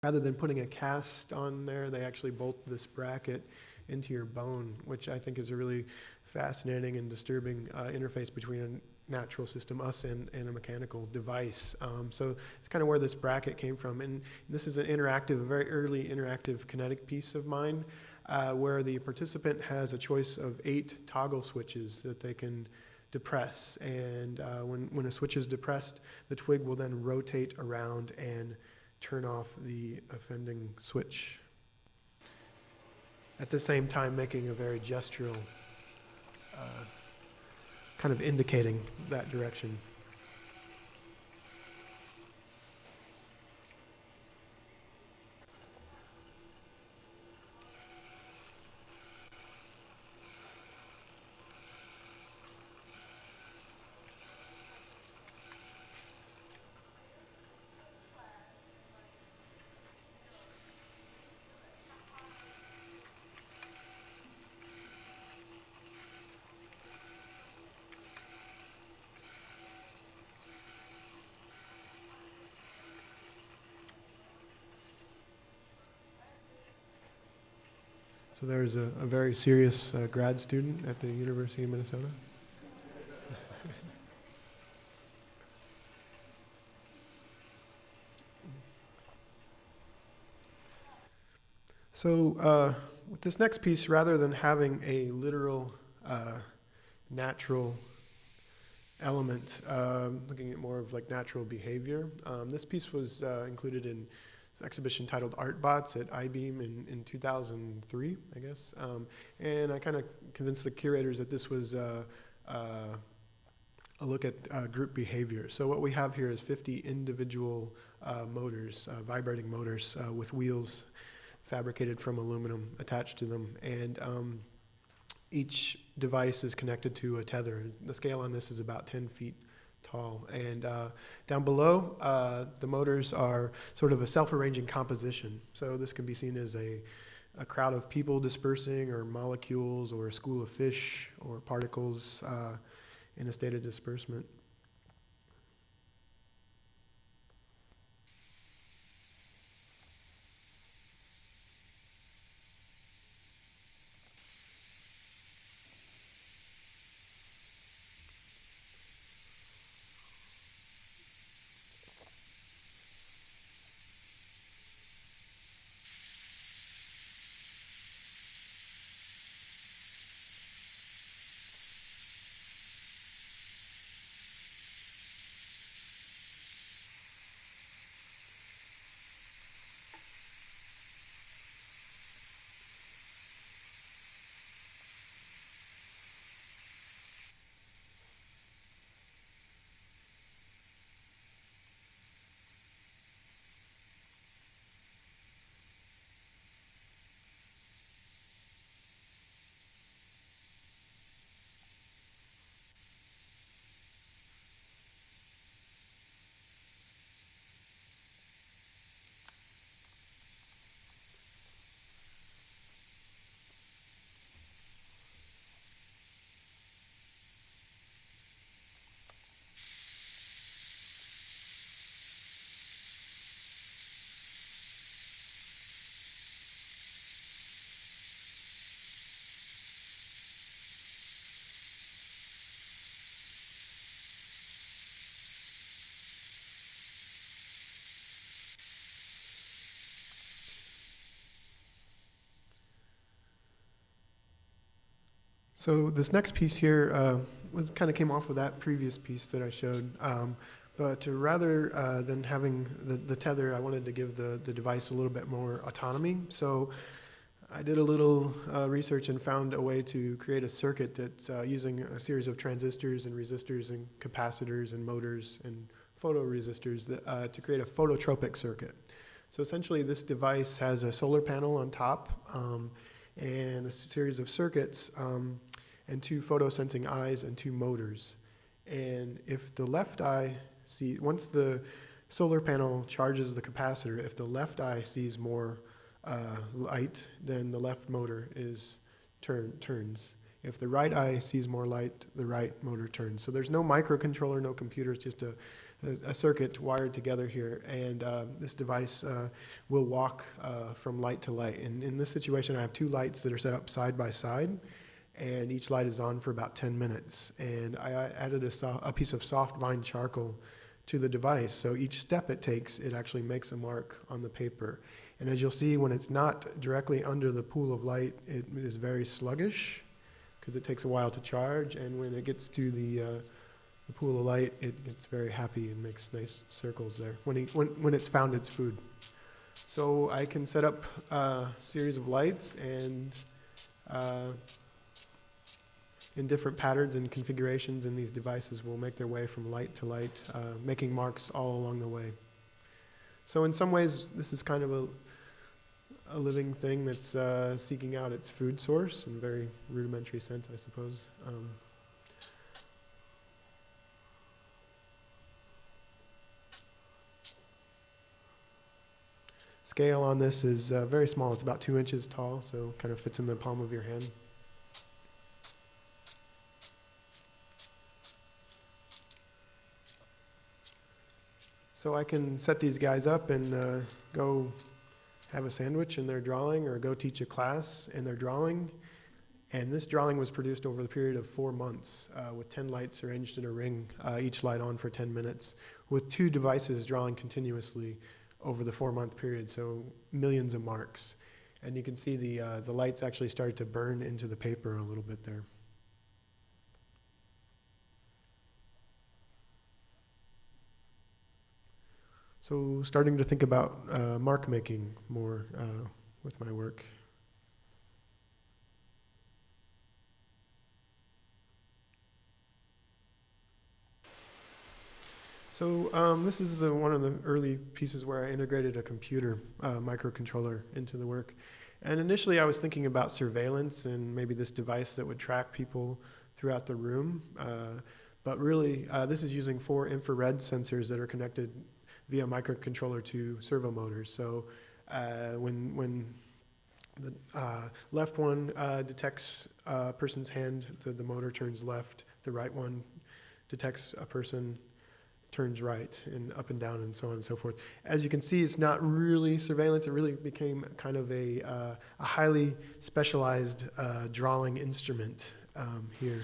rather than putting a cast on there, they actually bolt this bracket into your bone, which I think is a really fascinating and disturbing interface between a natural system, us, and a mechanical device. So it's kind of where this bracket came from. And this is an interactive, a very early interactive kinetic piece of mine, where the participant has a choice of 8 toggle switches that they can depress. And when a switch is depressed, the twig will then rotate around and turn off the offending switch, at the same time making a very gestural, kind of indicating that direction. So there's a very serious grad student at the University of Minnesota. So with this next piece, rather than having a literal natural element, looking at more of like natural behavior, this piece was included in this exhibition titled Art Bots at I-Beam in 2003, I guess. And I kind of convinced the curators that this was a look at group behavior. So what we have here is 50 individual motors, vibrating motors with wheels fabricated from aluminum attached to them. And each device is connected to a tether. The scale on this is about 10 feet tall. And down below, the motors are sort of a self-arranging composition. So this can be seen as a crowd of people dispersing, or molecules, or a school of fish, or particles in a state of disbursement. So this next piece here kind of came off of that previous piece that I showed. But rather than having the tether, I wanted to give the device a little bit more autonomy. So I did a little research and found a way to create a circuit that's using a series of transistors and resistors and capacitors and motors and photoresistors to create a phototropic circuit. So essentially this device has a solar panel on top and a series of circuits and 2 photosensing eyes and 2 motors. And if the left eye once the solar panel charges the capacitor, if the left eye sees more light, then the left motor turns. If the right eye sees more light, the right motor turns. So there's no microcontroller, no computer, it's just a a circuit wired together here, and this device will walk from light to light. And in this situation, I have two lights that are set up side by side, and each light is on for about 10 minutes. And I added a piece of soft vine charcoal to the device, so each step it takes, it actually makes a mark on the paper. And as you'll see, when it's not directly under the pool of light, it is very sluggish because it takes a while to charge, and when it gets to the pool of light, it gets very happy and makes nice circles there when it's found its food. So I can set up a series of lights and in different patterns and configurations, and these devices will make their way from light to light, making marks all along the way. So in some ways, this is kind of a living thing that's seeking out its food source in a very rudimentary sense, I suppose. Scale on this is very small. It's about 2 inches tall, so kind of fits in the palm of your hand. So I can set these guys up and go have a sandwich in their drawing, or go teach a class in their drawing. And this drawing was produced over the period of 4 months with 10 lights arranged in a ring, each light on for 10 minutes, with 2 devices drawing continuously over the 4-month period, so millions of marks. And you can see the lights actually started to burn into the paper a little bit there. So starting to think about mark making more with my work. So this is one of the early pieces where I integrated a computer microcontroller into the work. And initially I was thinking about surveillance and maybe this device that would track people throughout the room. But really, this is using 4 infrared sensors that are connected via microcontroller to servo motors. So when the left one detects a person's hand, the motor turns left. The right one detects a person, turns right, and up and down, and so on and so forth. As you can see, it's not really surveillance. It really became kind of a highly specialized drawing instrument here.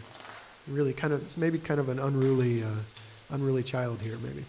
Really kind of, it's maybe kind of an unruly child here, maybe.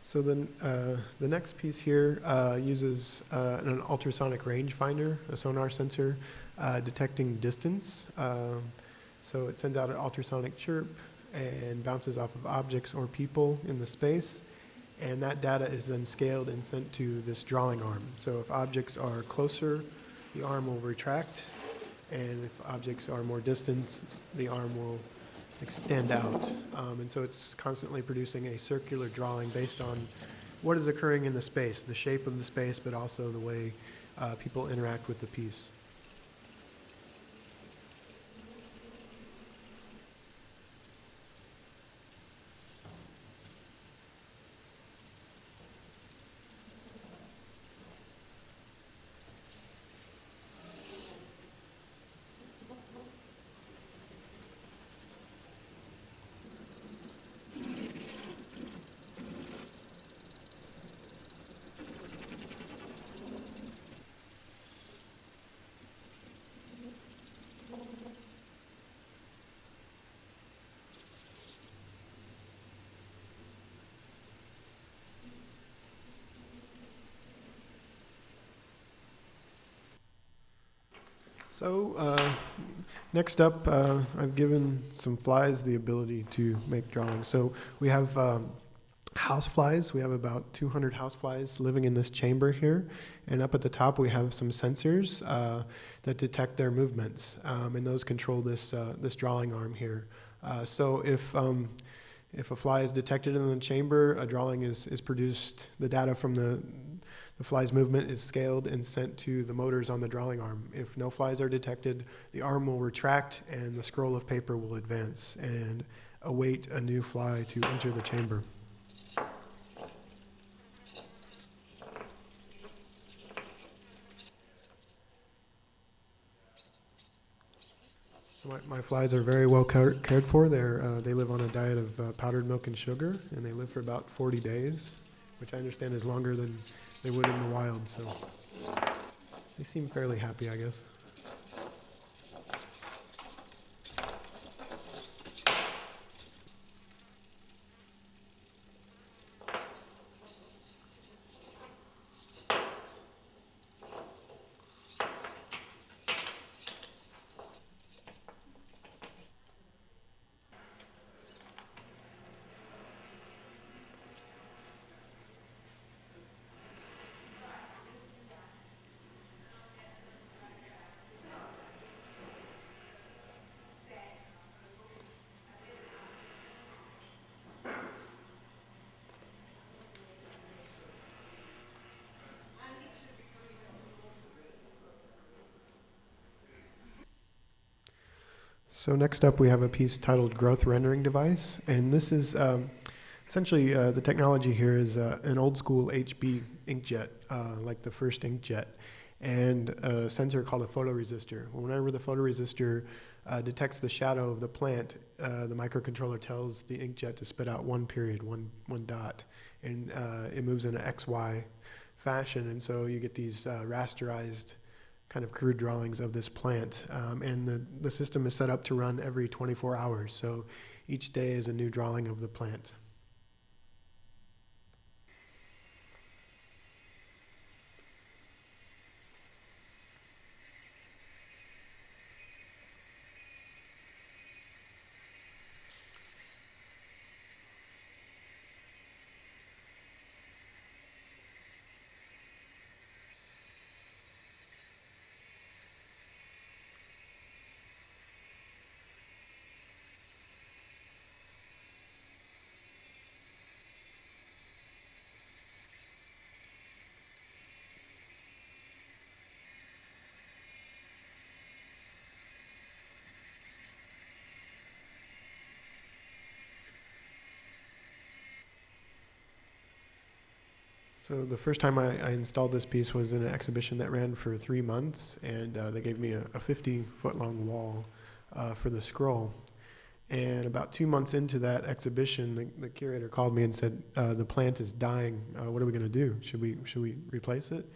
So then the next piece here uses an ultrasonic rangefinder, a sonar sensor detecting distance. So it sends out an ultrasonic chirp and bounces off of objects or people in the space. And that data is then scaled and sent to this drawing arm. So if objects are closer, the arm will retract. And if objects are more distant, the arm will extend out. And so it's constantly producing a circular drawing based on what is occurring in the space, the shape of the space, but also the way people interact with the piece. So next up, I've given some flies the ability to make drawings. So we have house flies. We have about 200 house flies living in this chamber here. And up at the top, we have some sensors that detect their movements. And those control this, this drawing arm here. So if a fly is detected in the chamber, a drawing is produced. The data from the fly's movement is scaled and sent to the motors on the drawing arm. If no flies are detected, the arm will retract and the scroll of paper will advance and await a new fly to enter the chamber. So my flies are very well cared for. They live on a diet of powdered milk and sugar, and they live for about 40 days, which I understand is longer than they would in the wild. So they seem fairly happy, I guess. So next up, we have a piece titled Growth Rendering Device, and this is essentially the technology here is an old school HB inkjet, like the first inkjet, and a sensor called a photoresistor. Whenever the photoresistor detects the shadow of the plant, the microcontroller tells the inkjet to spit out one period, one dot, and it moves in an XY fashion, and so you get these rasterized kind of crude drawings of this plant. And the system is set up to run every 24 hours. So each day is a new drawing of the plant. So the first time I installed this piece was in an exhibition that ran for 3 months, and they gave me a 50-foot long wall for the scroll. And about 2 months into that exhibition, the curator called me and said, the plant is dying. What are we going to do? Should we replace it?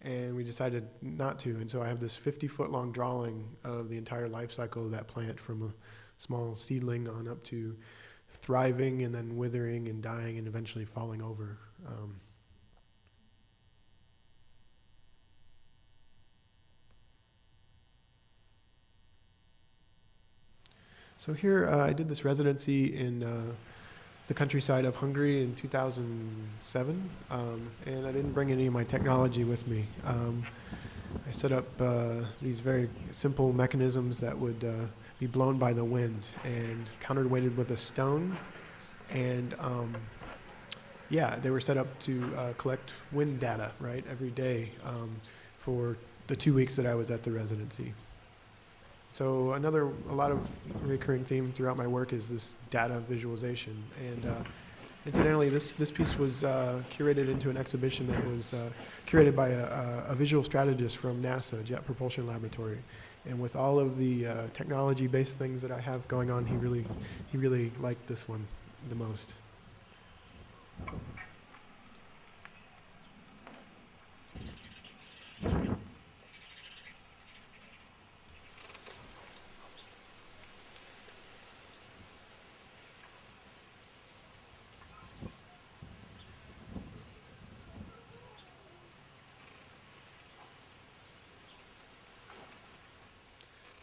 And we decided not to. And so I have this 50-foot long drawing of the entire life cycle of that plant, from a small seedling on up to thriving and then withering and dying and eventually falling over. So here I did this residency in the countryside of Hungary in 2007, and I didn't bring any of my technology with me. I set up these very simple mechanisms that would be blown by the wind and counterweighted with a stone, and yeah, they were set up to collect wind data, right, every day for the 2 weeks that I was at the residency. So a lot of recurring theme throughout my work is this data visualization. And incidentally, this piece was curated into an exhibition that was curated by a visual strategist from NASA, Jet Propulsion Laboratory. And with all of the technology-based things that I have going on, he really liked this one the most.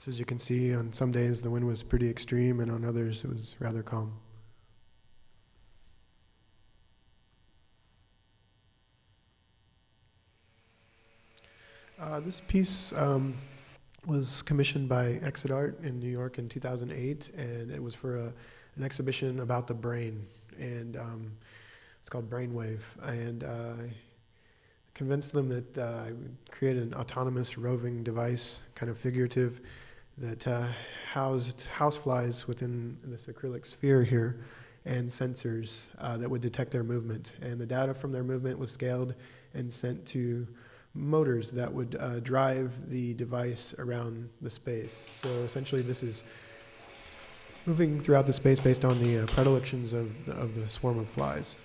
So as you can see, on some days the wind was pretty extreme, and on others it was rather calm. This piece was commissioned by Exit Art in New York in 2008, and it was for an exhibition about the brain, and it's called Brainwave. And I convinced them that I would create an autonomous roving device, kind of figurative, that housed houseflies within this acrylic sphere here, and sensors that would detect their movement. And the data from their movement was scaled and sent to motors that would drive the device around the space. So essentially this is moving throughout the space based on the predilections of the swarm of flies.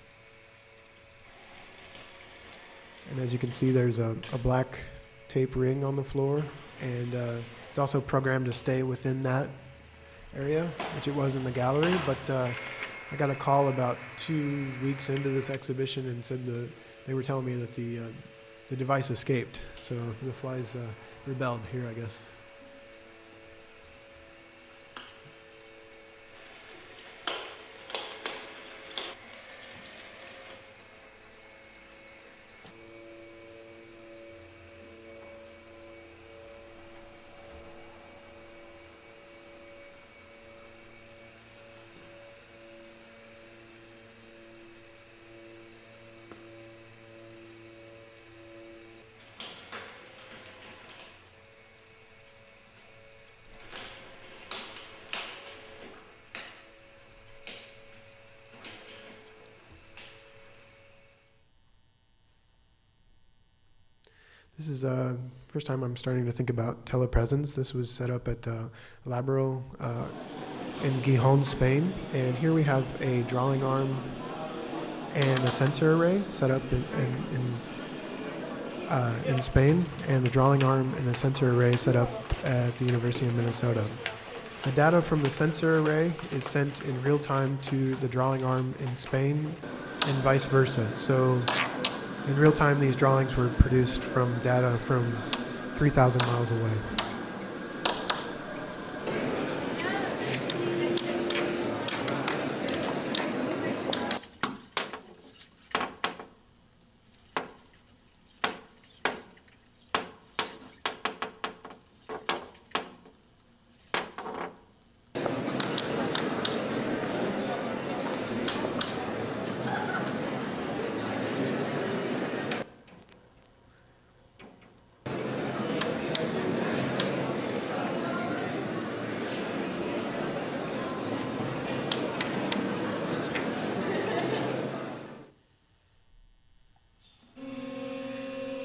And as you can see, there's a black tape ring on the floor, and it's also programmed to stay within that area, which it was in the gallery, but I got a call about 2 weeks into this exhibition and said they were telling me that the device escaped, so the flies rebelled here, I guess. This is the first time I'm starting to think about telepresence. This was set up at Labro in Gijón, Spain. And here we have a drawing arm and a sensor array set up in Spain, and the drawing arm and the sensor array set up at the University of Minnesota. The data from the sensor array is sent in real time to the drawing arm in Spain and vice versa. So in real time, these drawings were produced from data from 3,000 miles away.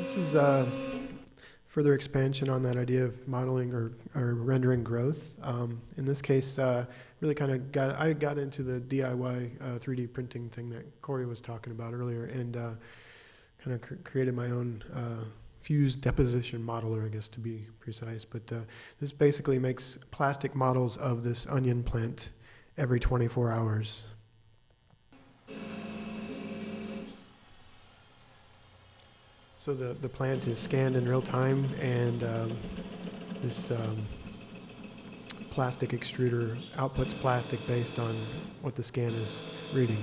This is further expansion on that idea of modeling or rendering growth. In this case, really kind of I got into the DIY 3D printing thing that Corey was talking about earlier, and kind of created my own fused deposition modeler, I guess to be precise. But this basically makes plastic models of this onion plant every 24 hours. So the plant is scanned in real time, and this plastic extruder outputs plastic based on what the scan is reading.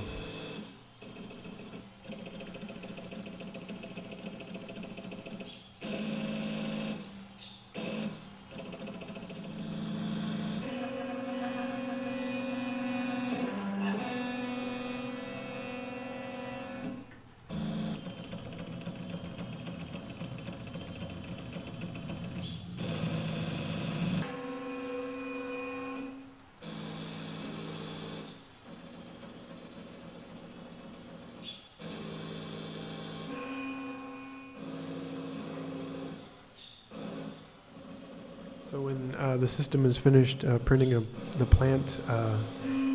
So when the system is finished printing the plant,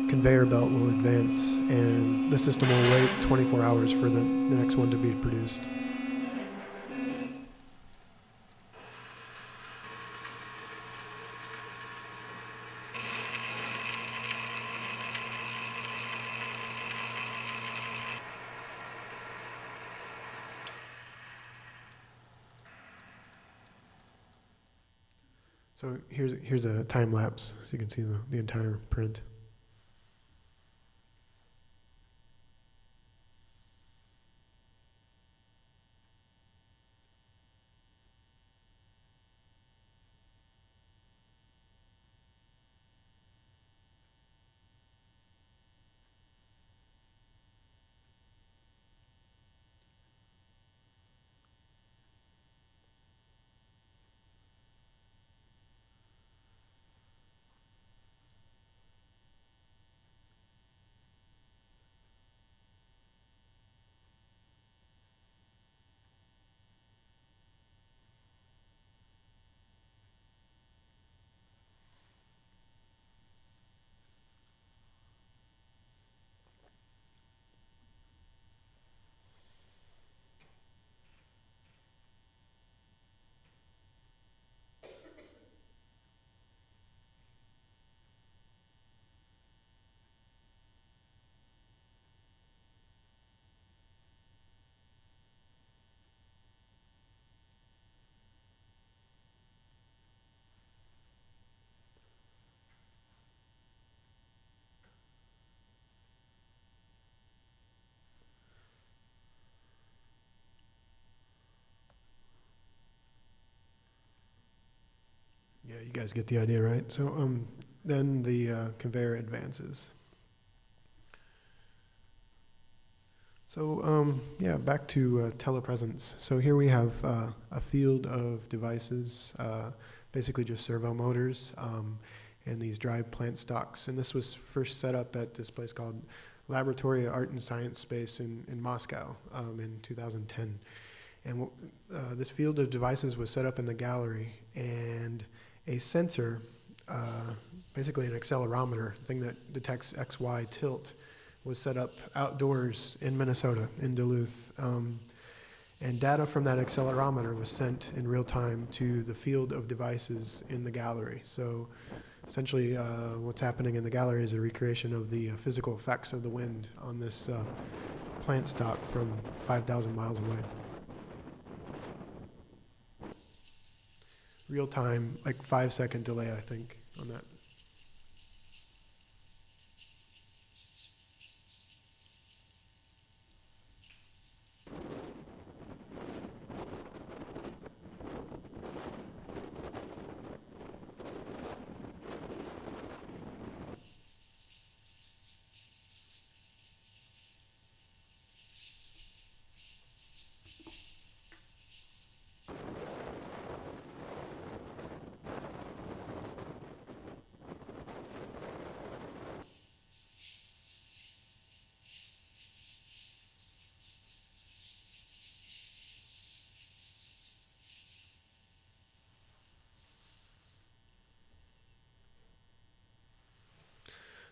conveyor belt will advance, and the system will wait 24 hours for the next one to be produced. So here's a time lapse, so you can see the entire print. Yeah, you guys get the idea, right? So then the conveyor advances. So yeah, back to telepresence. So here we have a field of devices, basically just servo motors, and these drive plant stocks. And this was first set up at this place called Laboratory of Art and Science Space in Moscow in 2010. And this field of devices was set up in the gallery, and a sensor, basically an accelerometer, thing that detects XY tilt, was set up outdoors in Minnesota, in Duluth. And data from that accelerometer was sent in real time to the field of devices in the gallery. So essentially what's happening in the gallery is a recreation of the physical effects of the wind on this plant stock from 5,000 miles away. Real time, like 5-second delay, I think, on that.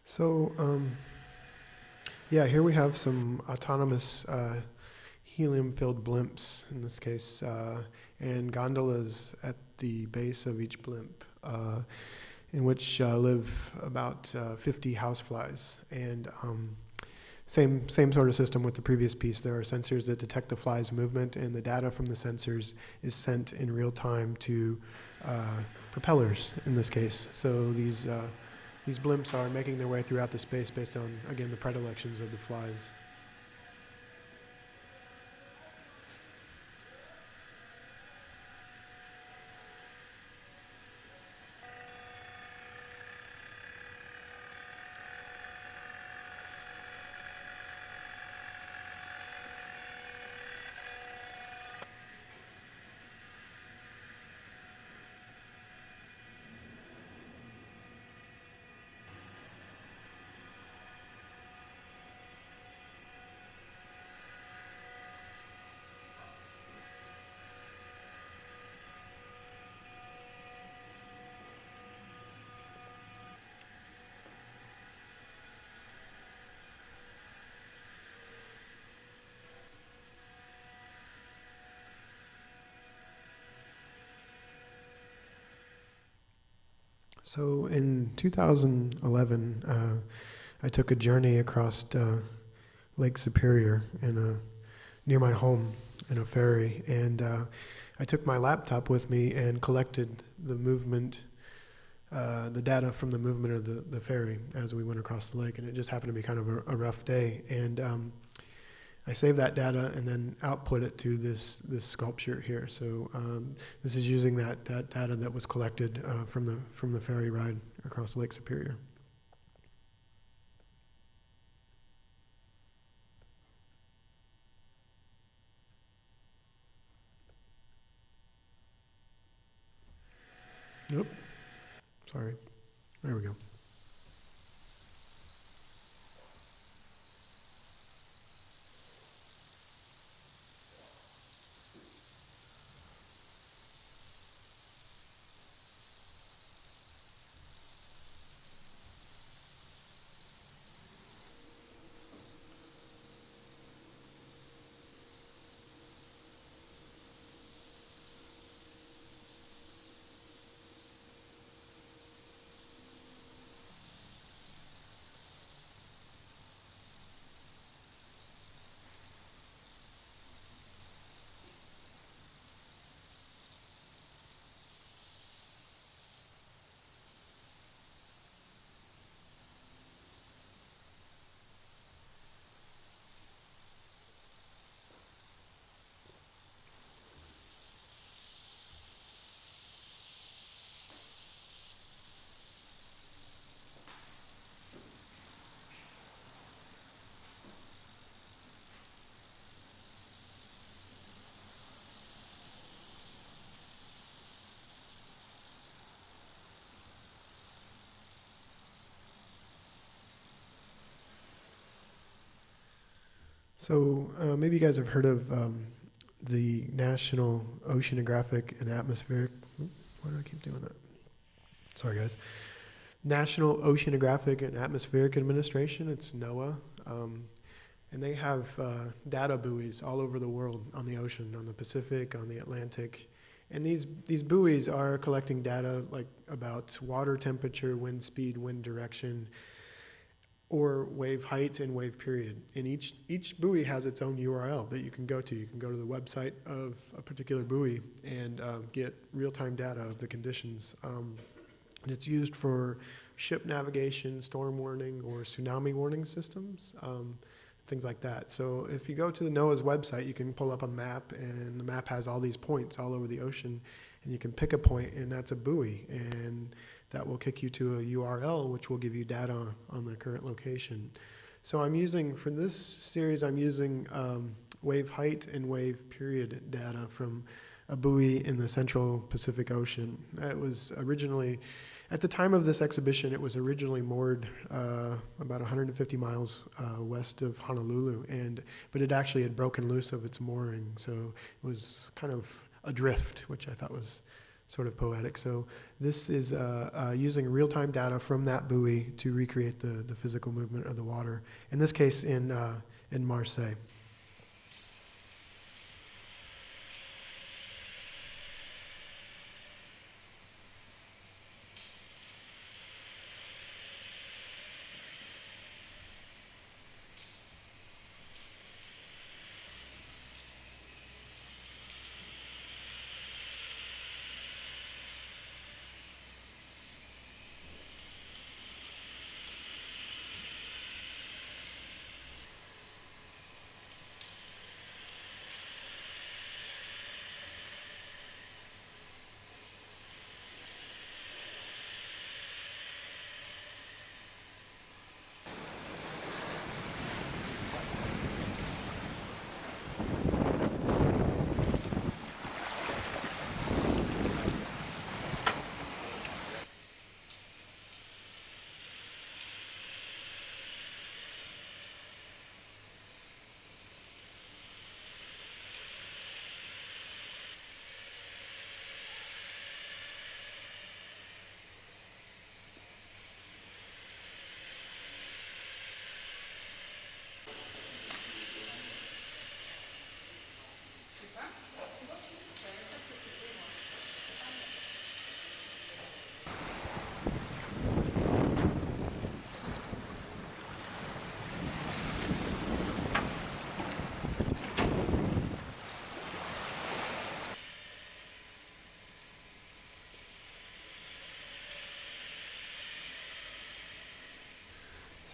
So, yeah, here we have some autonomous helium-filled blimps, in this case, and gondolas at the base of each blimp, in which live about 50 houseflies. And same sort of system with the previous piece. There are sensors that detect the fly's movement, and the data from the sensors is sent in real time to propellers, in this case. So these blimps are making their way throughout the space based on, again, the predilections of the flies. So in 2011, I took a journey across Lake Superior near my home in a ferry, and I took my laptop with me and collected the movement the data from the movement of the ferry as we went across the lake, and it just happened to be kind of a rough day. And I saved that data and then output it to this sculpture here. So this is using that data that was collected from the ferry ride across Lake Superior. Nope. Sorry. There we go. So maybe you guys have heard of the National Oceanographic and Atmospheric. Why do I keep doing that? Sorry, guys. National Oceanographic and Atmospheric Administration. It's NOAA. And they have data buoys all over the world on the ocean, on the Pacific, on the Atlantic. And these buoys are collecting data like about water temperature, wind speed, wind direction, or wave height and wave period. And each buoy has its own URL that you can go to. You can go to the website of a particular buoy and get real-time data of the conditions. And it's used for ship navigation, storm warning, or tsunami warning systems, things like that. So if you go to the NOAA's website, you can pull up a map, and the map has all these points all over the ocean, and you can pick a point, and that's a buoy. And that will kick you to a URL, which will give you data on the current location. So I'm using, for this series, I'm using wave height and wave period data from a buoy in the Central Pacific Ocean. It was originally, at the time of this exhibition, it was originally moored about 150 miles west of Honolulu, but it actually had broken loose of its mooring, so it was kind of adrift, which I thought was sort of poetic. So this is using real-time data from that buoy to recreate the physical movement of the water, in this case in Marseille.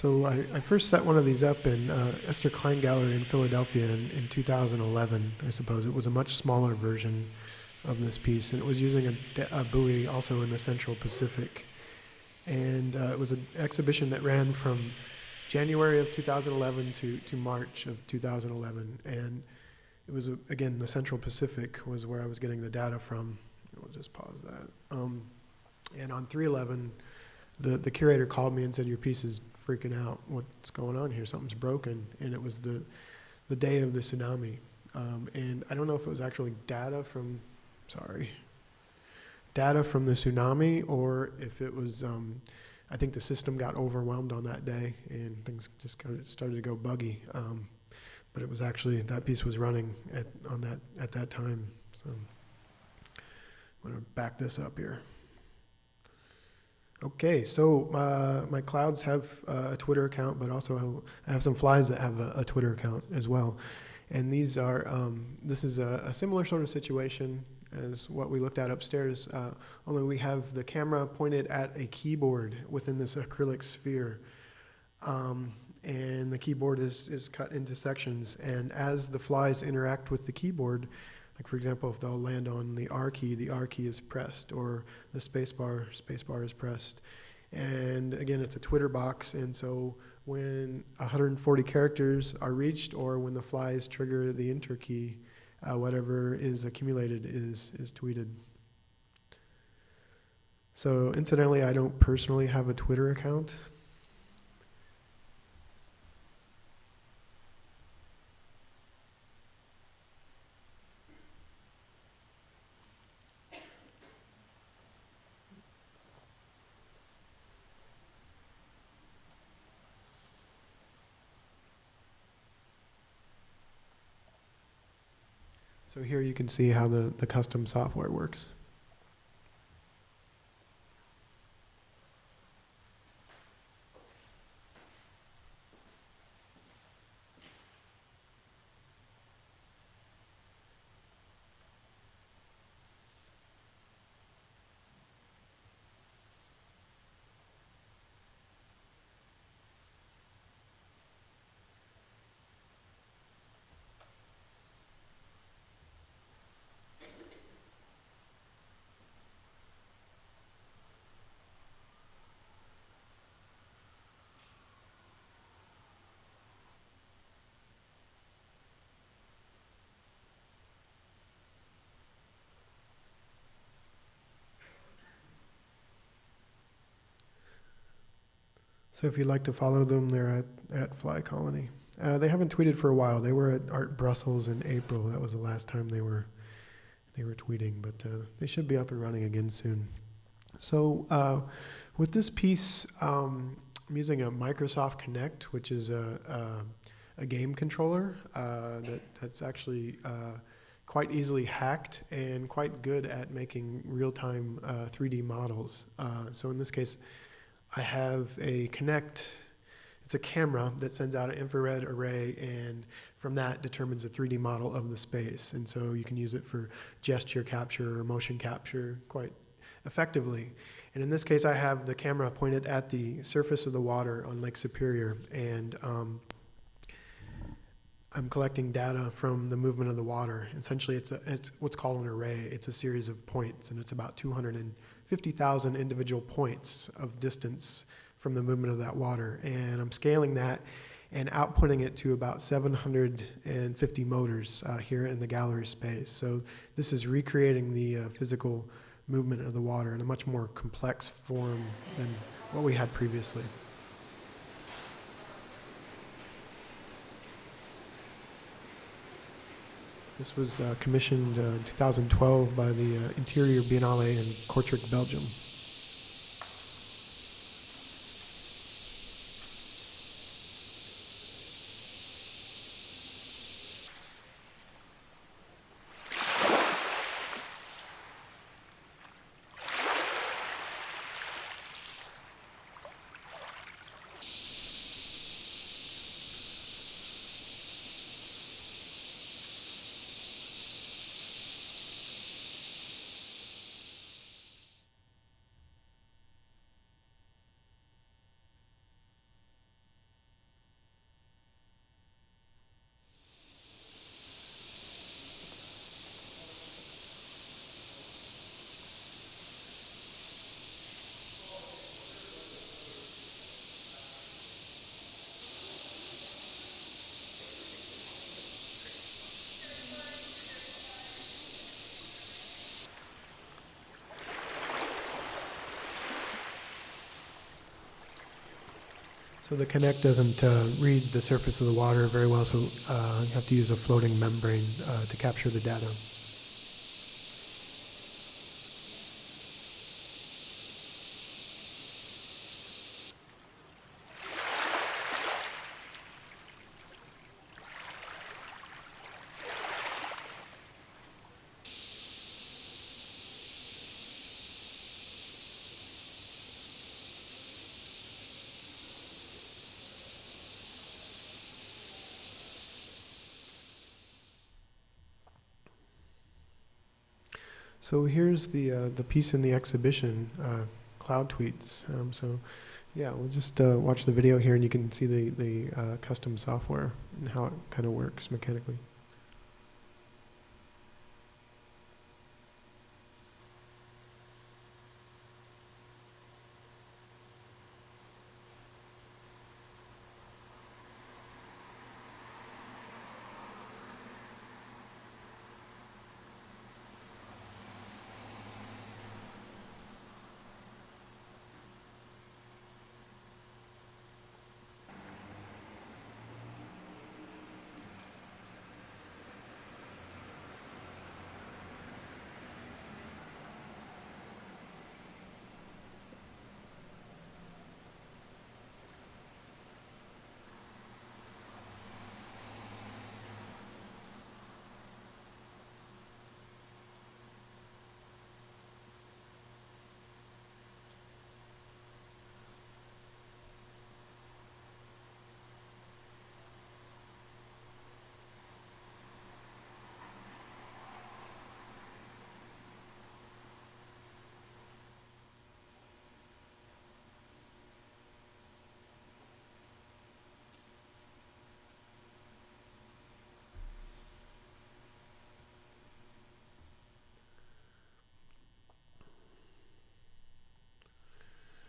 So I first set one of these up in Esther Klein Gallery in Philadelphia in 2011, I suppose. It was a much smaller version of this piece, and it was using a buoy also in the Central Pacific. And it was an exhibition that ran from January of 2011 to March of 2011. And it was, again, the Central Pacific was where I was getting the data from. We'll just pause that. And on 3/11, the curator called me and said, "Your piece is freaking out. What's going on here? Something's broken." And it was the day of the tsunami. And I don't know if it was actually data from the tsunami, or if it was, I think the system got overwhelmed on that day and things just kind of started to go buggy. But it was actually, that piece was running at that time. So I'm gonna back this up here. Okay, so my clouds have a Twitter account, but also I have some flies that have a Twitter account as well. And these are, this is a similar sort of situation as what we looked at upstairs, only we have the camera pointed at a keyboard within this acrylic sphere. And the keyboard is cut into sections. And as the flies interact with the keyboard, like for example, if they'll land on the R key is pressed, or the space bar is pressed. And again, it's a Twitter box, and so when 140 characters are reached, or when the flies trigger the enter key, whatever is accumulated is tweeted. So incidentally, I don't personally have a Twitter account. So here you can see how the custom software works. So if you'd like to follow them, they're at Fly Colony. They haven't tweeted for a while. They were at Art Brussels in April. That was the last time they were tweeting, but they should be up and running again soon. So with this piece, I'm using a Microsoft Kinect, which is a game controller that's actually quite easily hacked and quite good at making real-time 3D models. So in this case, I have a Kinect. It's a camera that sends out an infrared array, and from that determines a 3D model of the space. And so you can use it for gesture capture or motion capture quite effectively. And in this case, I have the camera pointed at the surface of the water on Lake Superior, and I'm collecting data from the movement of the water. Essentially, it's what's called an array. It's a series of points, and it's about 250,000 individual points of distance from the movement of that water. And I'm scaling that and outputting it to about 750 motors here in the gallery space. So this is recreating the physical movement of the water in a much more complex form than what we had previously. This was commissioned in 2012 by the Interior Biennale in Kortrijk, Belgium. So the Kinect doesn't read the surface of the water very well, so you have to use a floating membrane to capture the data. So here's the piece in the exhibition, Cloud Tweets. So yeah, we'll just watch the video here and you can see the custom software and how it kind of works mechanically.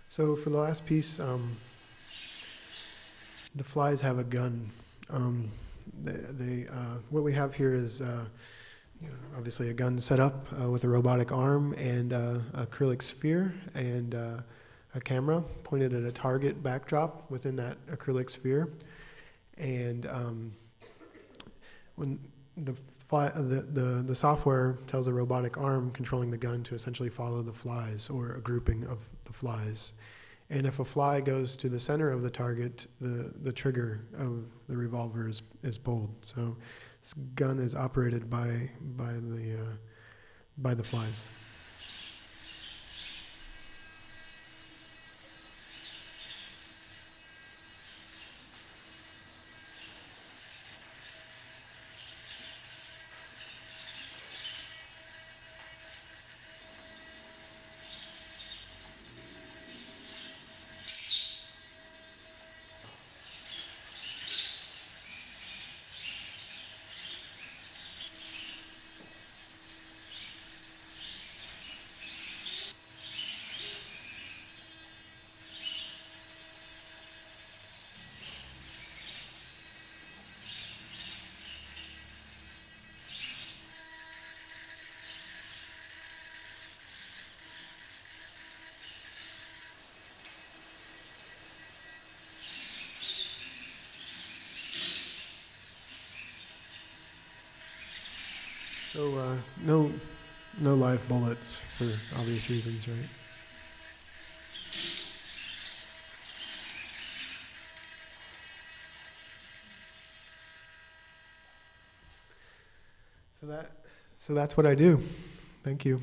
So for the last piece, the flies have a gun. What we have here is obviously a gun set up with a robotic arm and acrylic sphere and a camera pointed at a target backdrop within that acrylic sphere. And when the software tells the robotic arm controlling the gun to essentially follow the flies or a grouping of the flies. And if a fly goes to the center of the target, the trigger of the revolver is pulled. So this gun is operated by the flies. So no live bullets for obvious reasons, right? So that's what I do. Thank you.